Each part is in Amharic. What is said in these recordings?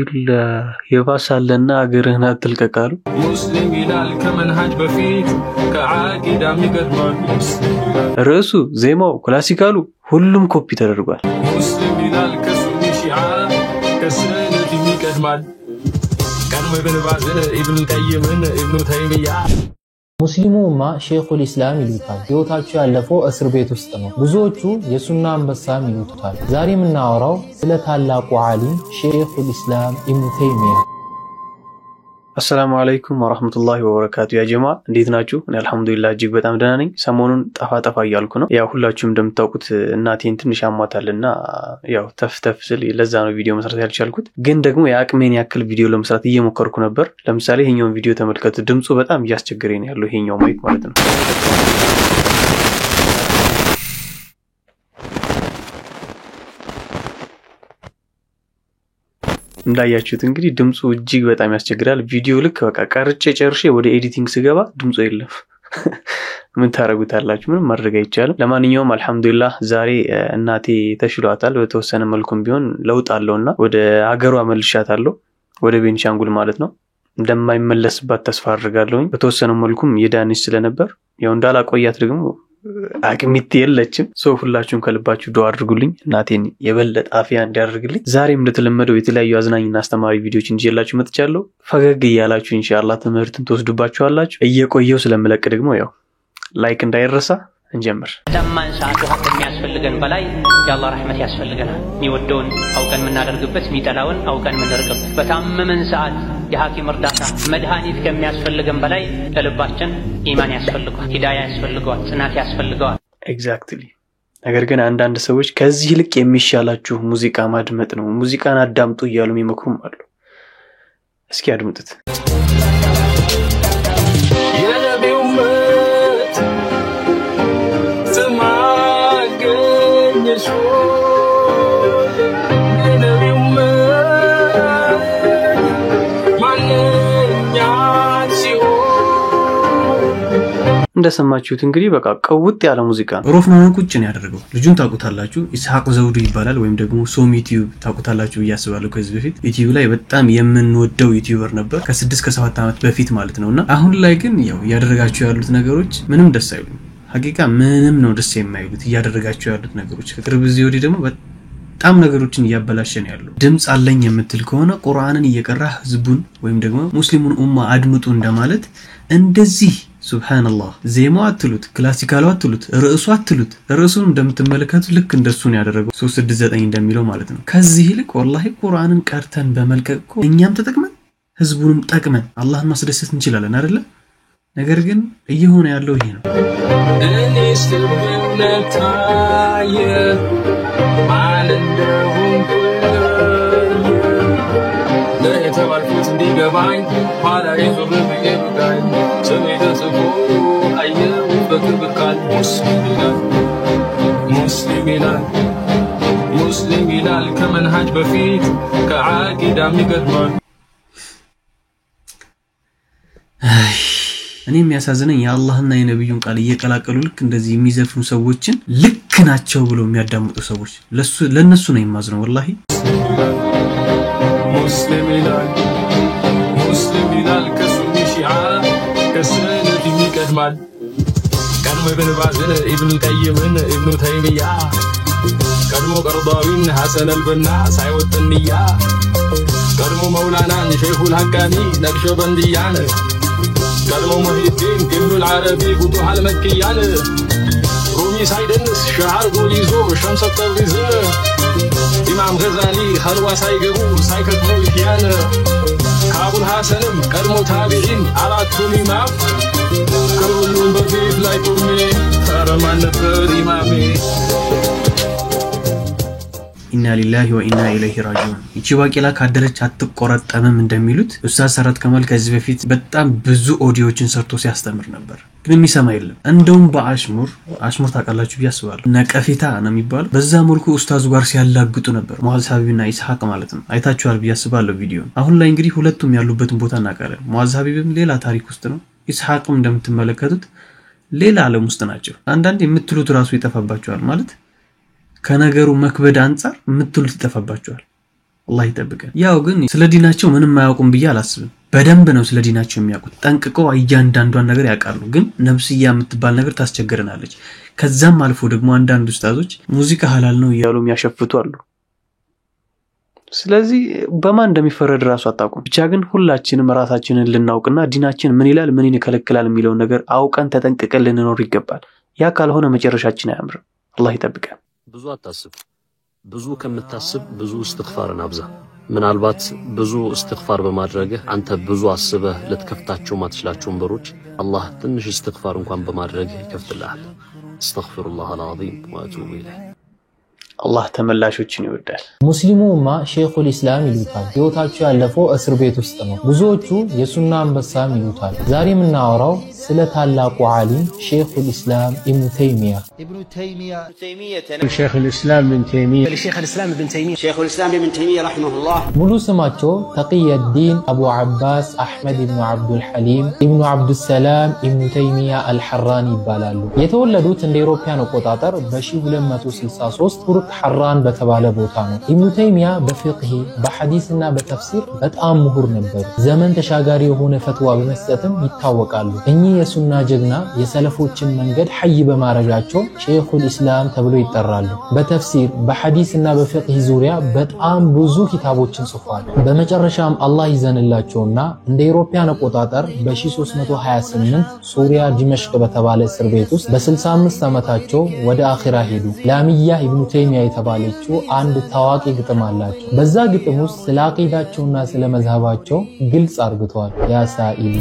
بالله يباسلنا اغرهنا تلققالو مسلم يلال كمنهج بفيت كعاقيده ميقدمان رسو زيمو كلاسيكالو ሁሉም ኮፒ ተደርጓል مسلم يلال كسوني شيعه كسنه ميقدمان كانوا ابن باز ابن القيم ابن تيميه ሙስሊሙማ ሼኹል ኢስላም ይሉታል ህይወታቸው ያለፈው እስር ቤት ውስጥ ነው ብዙዎቹ የሱና አንበሳም ይሉታል ዛሬ የምናወራው ስለ ታላቁ ዓሊም ሼኹል ኢስላም ኢብኑ ተይሚያ السلام عليكم ورحمة الله وبركاته يا جماعة እንዴት ናችሁ እኔ አልহামዱሊላህ እጅግ በጣም ደህና ነኝ ሰሞኑን ጠፋ እያልኩ ነው ያው ሁላችሁም እንደምታውቁት እናቴን ትንሽ አሟታልና ያው ተፍተፍ ስል ለዛ ነው ቪዲዮ መስራት ያልቻልኩት ግን ደግሞ ያቅሜን ያክል ቪዲዮ ለመስራት እየሞከርኩ ነበር ለምሳሌ ይሄኛውን ቪዲዮ ተመልከቱ ድምጹ በጣም እያስቸገረኝ ነው ያለው ይሄኛው ማይክ ማለት ነው እንዳያችሁት እንግዲህ ድምጹ እጅግ በጣም ያስቸግራል ቪዲዮ ልክ በቃ ቀርጬ ጨርሼ ወደ ኤዲቲንግ ስገባ ድምጹ የለም ምን ታረጉታላችሁ ምንም ማድረግ አይቻልም ለማንኛውም አልহামዱሊላህ ዛሬ እናቴ ተሽሏታል በተወሰነ መልኩም ቢሆን ለውጥ አለውና ወደ ሀገሯ መልሻታለሁ ወደ ቤንሻንጉል ማለት ነው እንደማይመለስባት ተስፋ አድርጋለሁ በተወሰነ መልኩም የዳንሽ ስለነበር ያው እንዳላቆያት ደግሞ አቅሚት የለችም ሶ ሁላችሁም ከልባችሁ ዱአ አድርጉልኝ እናቴን የበለጠ አፊያ እንዲያደርግልኝ ዛሬም እንደተለመደው የተለያዩ አዝናኝና አስተማሪ ቪዲዮችን ይዤላችሁ መጥቻለሁ ፈገግ ይያላችሁ ኢንሻአላህ ትምህርትን ተወስዱባችኋላችሁ እየቆየው ስለምለቅ ደግሞ ያው ላይክ እንዳይረሳ እንጀምር ተማን ሰዓቱ ሀቅ የሚያስፈልገን በላይ ያላህ ረህመት ያስፈልገናል የሚወደውን አውቀን ምናደርግበት ሚጠላውን አውቀን ምንርቅበት በታመመን ሰዓት የሐኪም እርዳታ መድኃኒት ከሚያስፈልገን በላይ ለልባችን ኢማን ያስፈልጋል ሂዳያ ያስፈልጋል ጽናት ያስፈልጋል ኤግዛክትሊ ነገር ግን አንዳንድ ሰዎች ከዚህ ልክ የሚሻላችሁ ሙዚቃ ማድመጥ ነው ሙዚቃን አዳምጡ እያሉ የሚመክሩም አሉ እስኪ አድምጡት እንደሰማችሁት እንግዲህ በቃ ቀውጥ ያለ ሙዚቃ ሮፍናን ቁጭ ነው ያደረገው ልጁን ታቁታላችሁ ኢስሐቅ ዘውዱ ይባላል ወይም ደግሞ ሶም ዩቲዩብ ታቁታላችሁ በያስባለው ከዚህ በፊት ዩቲዩብ ላይ በጣም የምንወደው ዩቲዩበር ነበር ከ6 ከ7 አመት በፊት ማለት ነውና አሁን ላይ ግን ያው ያደረጋችሁ ያሉት ነገሮች ምንም ደስ አይሉም ሐቂቃ ምንም ነው ደስ የማይሉት ያደረጋችሁ ያሉት ነገሮች ከቅርብ ጊዜ ወዲህ ደግሞ በጣም ነገሮችን ያበላሸን ያለው ድምጽ አለኝ የምትል ከሆነ ቁርአንን እየቀራህ ህዝቡን ወይም ደግሞ ሙስሊሙን ኡማ አድምጡ እንደማለት እንደዚህ ሱብሃንአላህ ዜማው አትሉት ክላሲካሉ አትሉት ርዕሱ አትሉት ርዕሱን እንደምትመለከቱት ልክ እንደሱ ነው ያደረገው 369 እንደሚለው ማለት ነው ከዚህ ልክ ወላሂ ቁርአንን ቀርተን በመልቀቅ እኛም ተጠቅመን ህዝቡንም ጠቅመን አላህን ማስደሰት እንችላለን አይደለ ነገር ግን እየሆነ ያለው ይሄ ነው እኔ ስለምነታየ ማለንደሁን ለተባልኩት እንዲገባኝ ባላዬ በብዬብቃኝ ሰሜተ ጽፎ አየው በክብካል ሙስሊም ይላል ከመንሃጅ በፊት ከዓቂዳ ሚቀድማል እኔ የሚያሳዝነኝ የአላህና የነብዩን ቃል እየቀላቀሉ ልክ እንደዚህ የሚዘፍኑ ሰዎችን ልክ ናቸው ብሎ የሚያዳምጡ ሰዎች ለነሱ ነው የማዝነው ወላሂ مسلم يلال كسوني شيعه كسنه ميقدمان كانوا ابن باز ابن القيم ابن تيميه كانوا قرضاوين حسن البنا سايوت النيه كانوا مولانا شيخ الحقاني نقشبنديان كانوا محي الدين ابن العربي فتوح المكيان رومي سايدنس شعر قوليزو شمس التبريزه إمام غزالي خلوة سايقبو سايكتبو إحيانا كابو الحسنم كرمو تابعين على كل إمام كلهم بفيف لا يقومي فرمان نفر إمامي ኢና ሊላሂ ወኢና ኢለይሂ ራጂዑን እቺ ባቂላ ካደረች አትቆረጠምም እንደሚሉት ኡስታዝ ሰራት ከማል ከዚህ በፊት በጣም ብዙ ኦዲዮችን ሰርቶ ሲያስተምር ነበር ግን የሚሰማ የለም እንደውም በአሽሙር ታቃላችሁ ቢያስባሉ ነቀፊታ ነው የሚባለው በዛ መልኩ ኡስታዙ ጋር ሲያላግጡ ነበር ሙአዝ ሀቢብና ኢስሐቅ ማለት ነው አይታችኋል ቢያስባሉ ቪዲዮ አሁን ላይ እንግዲህ ሁለቱም ያሉበትን ቦታ እናቃለን ሙአዝ ሀቢብም ሌላ ታሪክ ውስጥ ነው ኢስሐቅም እንደምትመለከቱት ሌላ ዓለም ውስጥ ናቸው አንዳንድ የምትሉት ራሱ ይጠፋባቸዋል ማለት ከነገሩ መክበድ አንፃር ምትሉት ይተፈባቸዋል الله يتبقى ያው ግን ስለ ዲናቸው ምንም ማያውቁም ብዬ አላስብም በደንብ ነው ስለ ዲናቸው የሚያውቁት ጠንቅቀው እያንዳንዷን ነገር ያውቃሉ ግን ነፍስያ የምትባል ነገር ታስቸግረናለች ከዛም አልፎ ደግሞ አንዳንድ ኡስታዞች ሙዚቃ ሐላል ነው ይያሉ የሚያሸፍቱ አሉ ስለዚህ በማን እንደሚፈረድ ራሱ አጣቁም ብቻ ግን ሁላችንም ራሳችንን ልናውቅና ዲናችን ምን ይላል ምን ይከለክላል የሚለው ነገር አውቀን ተጠንቅቀን ልንኖር ይገባል ያ ካልሆነ መጨረሻችን አያምርም አላህ ይጠብቀን ብዙ አታስብ ብዙ ከምታስብ ብዙ እስትግፋርን አብዛ ምናልባት ብዙ እስትግፋር በማድረግህ አንተ ብዙ አስበህ ለተከፍታቸው ማትችላቸውን በሮች አላህ ትንሽ እስትግፋር እንኳን በማድረግህ ይከፍትልሃል አስተግፊሩላህ አልዓዚም ወአቱቡ ኢለይህ الله ተመላሾችን ይወዳል ሙስሊሙ ኡማ ሼኹል ኢስላም ይሉታል ህይወታቸው ያለፈው እስር ቤት ውስጥ ነው ብዙዎቹ የሱና አንበሳም ይሉታል ዛሬ የምናወራው ስለ ታላቁ ዓሊም ሼኹል ኢስላም ኢብኑ ተይሚያ شيخ الإسلام ابن تيمية شيخ الإسلام ابن تيمية رحمه الله ሙሉ ስማቸው ተቂየዲን አቡ አባስ አህመድ ኢብኑ አብዱል ሐሊም ኢብኑ አብዱል ሰላም ኢብኑ ተይሚያ አልሐራኒ ይባላሉ የተወለዱት እንደ አውሮፓውያን አቆጣጠር በ1263 ቱርክ ሐራን በተባለ ቦታ ነው ኢብኑ ተይሚያ በፍቅህ በሐዲስና በተፍሲር በጣም ምሁር ነበሩ ዘመን ተሻጋሪ የሆነ ፈትዋ በመስጠትም ይታወቃሉ እኚህ የሱና ጀግና የሰለፎችን መንገድ ሐይ በማረጋቸው ሼኹል ኢስላም ተብሎ ይጠራሉ በተፍሲር በሐዲስና በፍቅህ ዙሪያ በጣም ብዙ ኪታቦችን ጽፈዋል በመጨረሻም አላህ ይዘንላቸውና እንደ አውሮፓውያን አቆጣጠር በ1328 ሱሪያ ዲመሽቅ በተባለ እስር ቤት ውስጥ በ65 ዓመታቸው ወደ አኺራ ሄዱ ላሚያ ኢብኑ ተይሚያ የተባለችው አንድ ታዋቂ ግጥም አላቸው በዛ ግጥም ውስጥ ስለ አቂዳቸውና ስለ መዝሐባቸው ግልጽ አርግተዋል ያ ሳኢሊ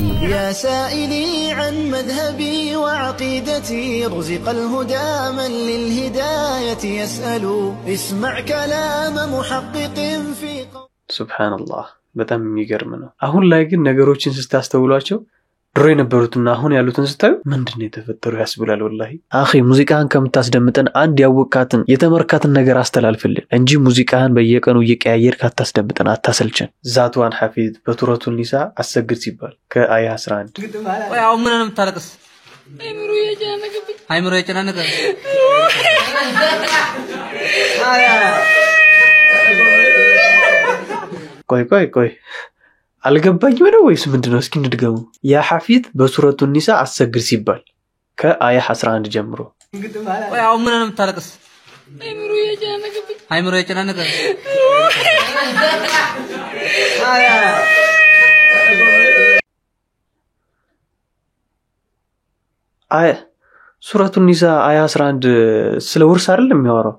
عن مذهبي وعقيدتي رزق الهدى من للهداية يسأل اسمع كلام محقق في سبحان الله በጣም የሚገርም ነው አሁን ላይ ግን ነገሮችን ስታስተውሏቸው ድሮ የነበሩትና አሁን ያሉትን ስታዩ ምንድነው የተፈጠረው ያስብላል ወላሂ አኺ ሙዚቃን ከምታስደምጠን አንድ ያወቃትን የተመርካትን ነገር አስተላልፍልን እንጂ ሙዚቃን በየቀኑ እየቀያየርክ አታስደምጠን አታሰልቸን ዛቷን ሐፊዝ በቱረቱል ኒሳ አሰግድ ሲባል ከአያ 11 ያው ምንንም ታለቅስ አይምሮ የጨናነቀ ቆይ አልገባኝም ነው ወይስ ምንድነው እስኪ እንድገሙ ያ ሐፊዝ በሱረቱል ኒሳ አሰግድ ሲባል ከአያ 11 ጀምሮ ያው ምንንም ታለቅስ አይምሮ የጨናነቀ አያ ሱረቱል ኒሳ አያ 11 ስለ ውርስ አይደለም የሚያወራው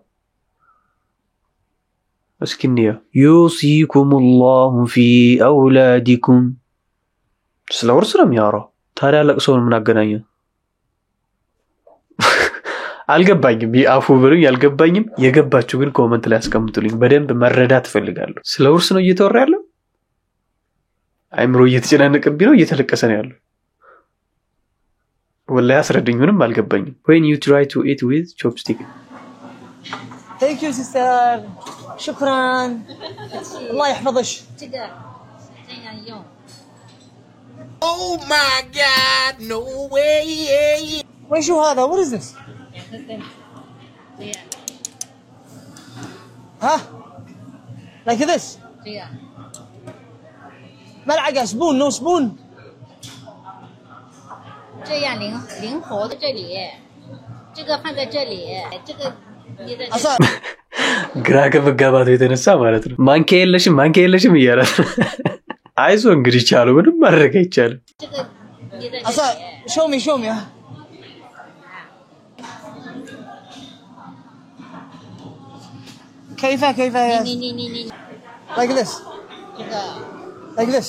እስኪንያ ዩሲኩሙላሁ ፊ አውላዲኩም ስለ ውርስ ነው የሚያወራው ታዲያ ለቅሶውን ምን አገናኘው አልገባኝም ይአፉ ብሩኝ አልገባኝም የገባችሁ ግን ኮሜንት ላይ አስቀምጡልኝ በደንብ መረዳት ፈልጋለሁ ስለ ውርስ ነው እየተወራ ያለው አይምሮ እየተጨናነቀብኝ ነው እየተለቀሰ ነው ያለው ወላሂ አስረዱኝ ምንም አልገባኝም when you try to eat with chopstick Thank you sister شكرا الله يحفظك Oh my God no way وش هذا what is this ها like this ملعقة سبون no spoon 这样灵活的这里这个放在这里这个ግራ ከመጋባቱ የተነሳ ማለት ነው ማንኪያ የለሽም ይያራል አይዞ እንግዲህ ቻሉ ምንም ማድረግ አይቻልም show me كيف like this like this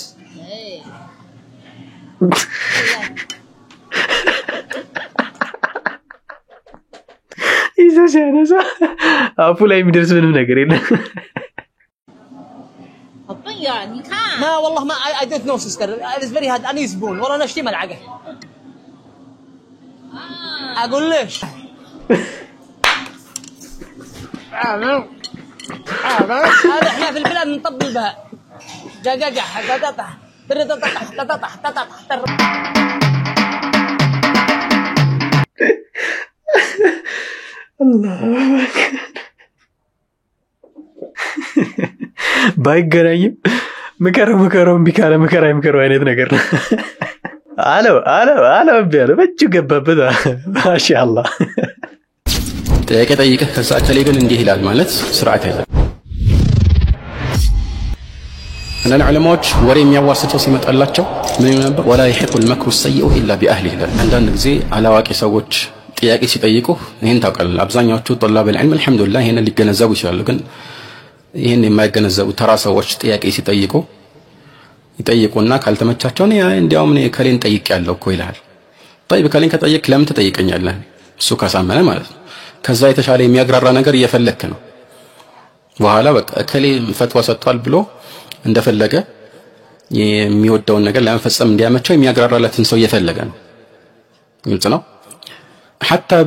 إذا جانسا أقول أي مدرس منهم نقرين ما والله ما I don't know sister it's very hard I need spoon والله نشتي ملعقة أقول ليش هذا احنا في البلاد نطبل بها جاجاجح تطح الله ባይገናኝም ምከረው ቢካለ ምከራ ይምከረው አይነት ነገር ነው አለው ቢያለ በእጁ ገባበት ማሻአላህ ጥያቄ ጠይቀህ ከዛ ከሌ ግን እንዲህ ይላል ማለት ስርዓት አይደለም أنا العلماء وري የሚያዋስተው ሲመጣላቸው ምን ነበር ولا يحق المكر السيء إلا بأهله ይላል አንዳንድ ጊዜ አላዋቂ ሰዎች ጥያቄ ሲጠይቁ ይሄን ታውቃለህ አብዛኛዎቹ طلاب العلم الحمد لله ይሄን ሊገነዘቡ ይችላሉ ግን ይሄን የማይገነዘቡ ተራ ሰዎች ጥያቄ ሲጠይቁ ይጠይቁና ካልተመቻቸው ነው እንዲያውም እኔ ከሌን ጠይቄያለሁ እኮ ይላል طيب ከሌን ከጠየቅ ለምን ትጠይቀኛለህ እሱ ካሳመነ ማለት ነው ከዛ የተሻለ የሚያግራራ ነገር እየፈለክ ነው በኋላ በቃ ከሌ ፈትዋ ሰጥቷል ብሎ እንደፈለገ የሚወደውን ነገር ለመፈጸም እንዲያመቸው የሚያግራራለትን ሰው እየፈለገ ነው ግልጽ ነው حتى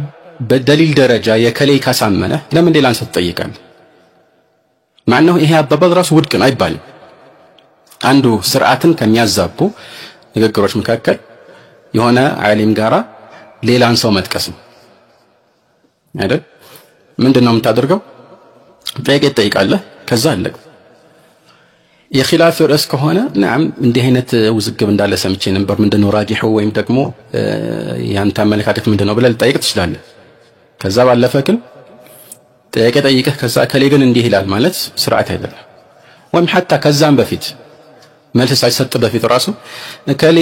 በደሊል ደረጃ የከሌ ካሳመነ ለምን ሌላን ሰጥጠይቃል ማነው ይሄ አባባል ራሱ ውድቅ ነው አይባልም አንዱ ስርዓትን ከሚያዛቡ ንግግሮች መካከል የሆነ ዓሊም ጋራ ሌላን ሰው መጥቀስ ነው አይደል ምንድነው የምታደርገው ጥያቄ ትጠይቃለህ ከዛ አለቀ የኺላፍ ርዕስ ከሆነ نعم እንዲህ አይነት ውዝግብ እንዳለ ሰምቼ ነበር ምንድነው ራጂሁ ወይም ደግሞ ያንተ አመለካከት ምንድነው ብለህ ልጠይቅ ትችላለህ ከዛ ባለፈ ግን ጥያቄ ጠይቀህ ከዛ ከሌ ግን እንዲህ ይላል ማለት ስርዓት አይደለም ወይም حتى ከዛም በፊት መልስ ሳይሰጥ በፊት ራሱ ከሌ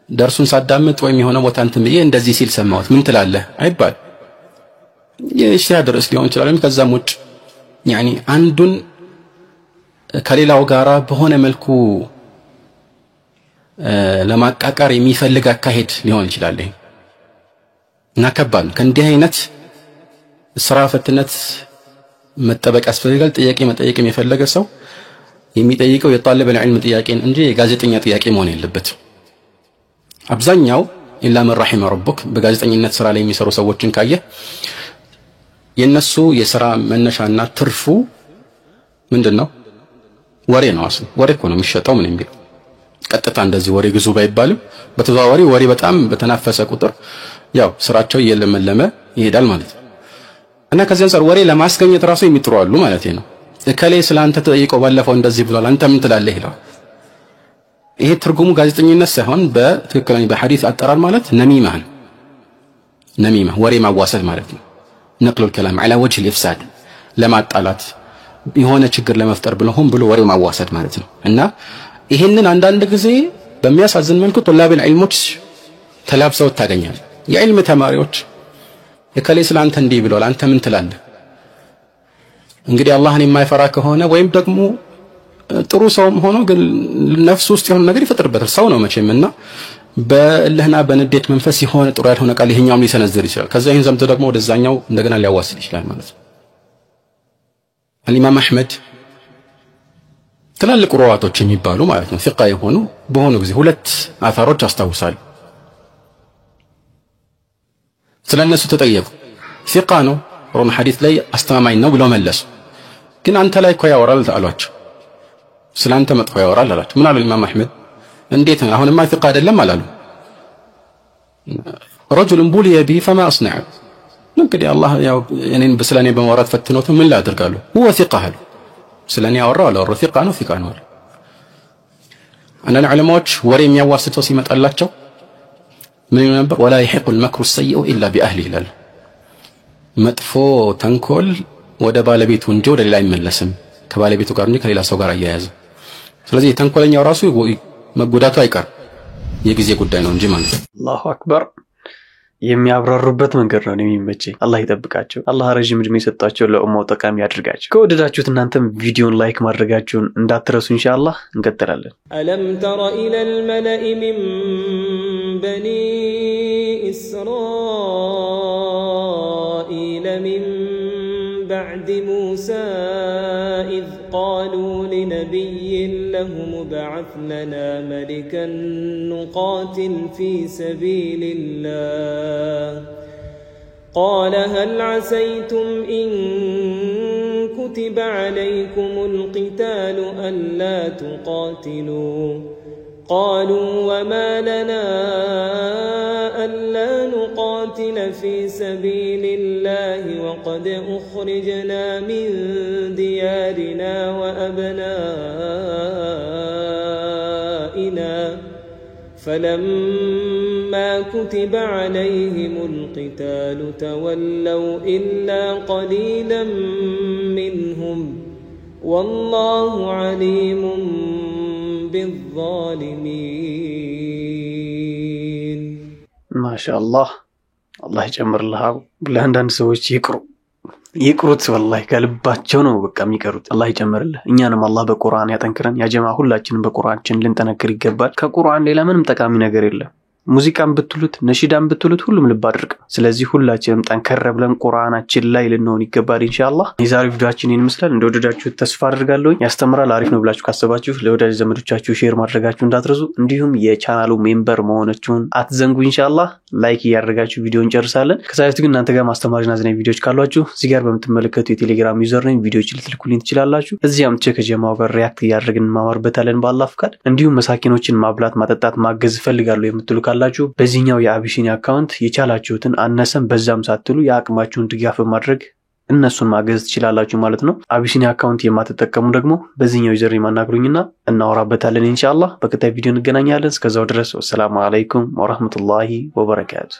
ደርሱን ሳዳምጥ ወይም የሆነ ቦታ እንትን ብዬ እንደዚህ ሲል ሰማሁት ምን ትላለህ አይባል የኢጅቲሃድ ርዕስ ሊሆን ይችላል ከዛም ውጭ يعني አንዱን ከሌላው ጋራ በሆነ መልኩ ለማቃቃር የሚፈልግ አካሄድ ሊሆን ይችላል እና ከባድ ከእንዲህ አይነት ስራ ፈትነት መጠበቅ ያስፈልጋል ጥያቄ መጠየቅ የሚፈልግ ሰው የሚጠይቀው የጣለበ العلم ጥያቄን እንጂ የጋዜጠኛ ጥያቄ መሆን የለበትም አብዛኛው ኢላ መን ረሂመ ረቡክ በጋዜጠኝነት ስራ ላይ የሚሰሩ ሰዎችን ካየ የነሱ የሥራ መነሻና ትርፉ ምንድነው ወሬ ነው አስሉ ወሬ እኮ ነው የሚሸጠው ምን የሚል ቀጥታ እንደዚህ ወሬ ግዙ ባይባልም በተዛዋሪ ወሬ በጣም በተናፈሰ ቁጥር ያው ስራቸው እየለመለመ ይሄዳል ማለት ነው እና ከዚህ አንፃር ወሬ ለማስገኘት ራሱ የሚጥሩ አሉ ማለት ነው እከሌ ስላንተ ተጠይቀው ባለፈው እንደዚህ ብሏል አንተ ምን ትላለህ ይላል ይሄ ትርጉሙ ጋዜጠኝነት ሳይሆን በትክክለኛ በሐዲስ አጠራር ማለት ነሚማ ወሬ ማዋሰድ ማለት ነው نقل الكلام على وجه الافساد لما طالات የሆነ ችግር ለመፍጠር ብለውም ብሎ ወሬ ማዋሰድ ማለት ነው እና ይሄንን አንዳንድ ጊዜ በሚያሳዝን መልኩ طلاب العلمዎች ተላብሰው ታገኛል የዕልም ተማሪዎች የከሌ ስላንተ እንዲህ ብሏል አንተ ምን ትላለህ እንግዲህ አላህን የማይፈራ ከሆነ ወይም ደግሞ ጥሩ ሰውም ሆኖ ግን ነፍስ ውስጥ የሆነ ነገር ይፈጥርበታል ሰው ነው መቼምና በእልህና በንዴት መንፈስ የሆነ ጥሩ ያልሆነ ቃል ይሄኛውም ሊሰነዝር ይችላል ከዛ ይሄን ዘምቶ ደግሞ ወደዛኛው እንደገና ሊያዋስል ይችላል ማለት ነው الامام احمد ትላልቅ ሩዋቶች የሚባሉ ማለት ነው ፊቃ የሆኑ በሆኑ ጊዜ ሁለት አثاሮች አስተውሳል ስለነሱ ተጠየቁ ፊቃ ነው ሮም ሐዲስ ላይ አስተማማኝ ነው ብለው መለሱ ግን አንተ ላይ እኮ ያወራል አሏቸው ስላንተ መጥፎ ያወራል አሏቸው ምን አሉ الامام احمد እንዴት ነው አሁንማ ፊቃ አይደለም አላሉ رجل بولي بي فما اصنع እንግዲህ አላህ ያው እኔን በስለኔ በመወራት ፈትኖት ምን ላድርጋለሁ هو ثقه አሉ ስለኔ ያወራው አለ ፊቃ ነው ፊቃ ነው አንዳንድ ዑለማዎች ወሬ የሚያዋስተው ሲመጣላቸው ምን ነበር ولا يحق المكر السيء الا باهله ይላል መጥፎ ተንኮል ወደ ባለቤቱ እንጂ ወደ ሌላ አይመለስም ከባለቤቱ ጋር እንጂ ከሌላ ሰው ጋር አያያዝ ስለዚህ ተንኮለኛው ራሱ መጎዳቱ አይቀር የጊዜ ጉዳይ ነው እንጂ ማለት ነው አላሁ አክበር የሚያብራሩበት መንገድ ነው የሚመቸኝ አላህ ይጠብቃቸው አላህ ረጅም እድሜ ይሰጣቸው ለኡማው ጠቃሚ ያድርጋቸው ከወደዳችሁት እናንተም ቪዲዮን ላይክ ማድረጋችሁን እንዳትረሱ ኢንሻአላህ እንቀጥላለን አለም ተራ ኢለል መለኢ ሚን በኒ እስራኢል ሚን بعد موسى إذ قالوا لنبي لهم ابعث لنا ملكا نقاتل في سبيل الله قال هل عسيتم إن كتب عليكم القتال ألا تقاتلوا قالوا وما لنا ألا نقاتل في سبيل الله الله وقد أخرجنا من ديارنا وأبنائنا فلما كتب عليهم القتال تولوا إلا قليلا منهم والله عليم بالظالمين. ما شاء الله الله يجمر لها لهندان سويش يقروت والله ከልባቸው ነው በቃ የሚቀሩት الله ይጨምርልህ እኛንም الله በቁርአን ያጠንክረን ያ ጀማ ሁላችንም በቁርአናችን ልንጠነክር ይገባል ከቁርአን ሌላ ምንም ጠቃሚ ነገር የለም ሙዚቃን ብትሉት ነሺዳን ብትሉት ሁሉም ልብ አድርግ ስለዚህ ሁላችንም ጠንከር ብለን ቁርአናችን ላይ ልንሆን ይገባል ኢንሻአላህ የዛሬው ቪዲዮአችን ይመስላል እንደወደዳችሁት ተስፋ አድርጋለሁ ያስተምራል አሪፍ ነው ብላችሁ ካሰባችሁ ለወዳጅ ዘመዶቻችሁ ሼር ማድረጋችሁ እንዳትረሱ እንዲሁም የቻናሉ ሜምበር መሆናችሁን አትዘንጉ ኢንሻአላህ ላይክ ያደርጋችሁ ቪዲዮን ጨርሳለን ከዛይቱ ግን እናንተ ጋር ማስተማርና ዝናይ ቪዲዮዎች ካሏችሁ እዚህ ጋር በመተመለከቱ የቴሌግራም ዩዘር ነኝ ቪዲዮዎች ልትልኩልኝ ትችላላችሁ እዚያም ቼክ ከጀማው ጋር ሪአክት ያደርግን ማማርበታለን በአላህ ፍቃድ እንዲሁም መሳኪኖችን ማብላት ማጠጣት ማገዝ ፈልጋለሁ የምትሉ ካላችሁ በዚህኛው የአቢሲኒያ አካውንት የቻላችሁትን አነሰም በዛም ሳትሉ ያቅማችሁን ድጋፍ በማድረግ እነሱን ማገዝ ትችላላችሁ ማለት ነው አቢሲኒያ አካውንት የማትጠቀሙ ደግሞ በዚህኛው ዩዘር ማናግሩኝና እናወራበታለን ኢንሻአላህ በቀጣይ ቪዲዮ እንገናኛለን እስከዛው ድረስ ወሰላሙ አለይኩም ወራህመቱላሂ ወበረካቱ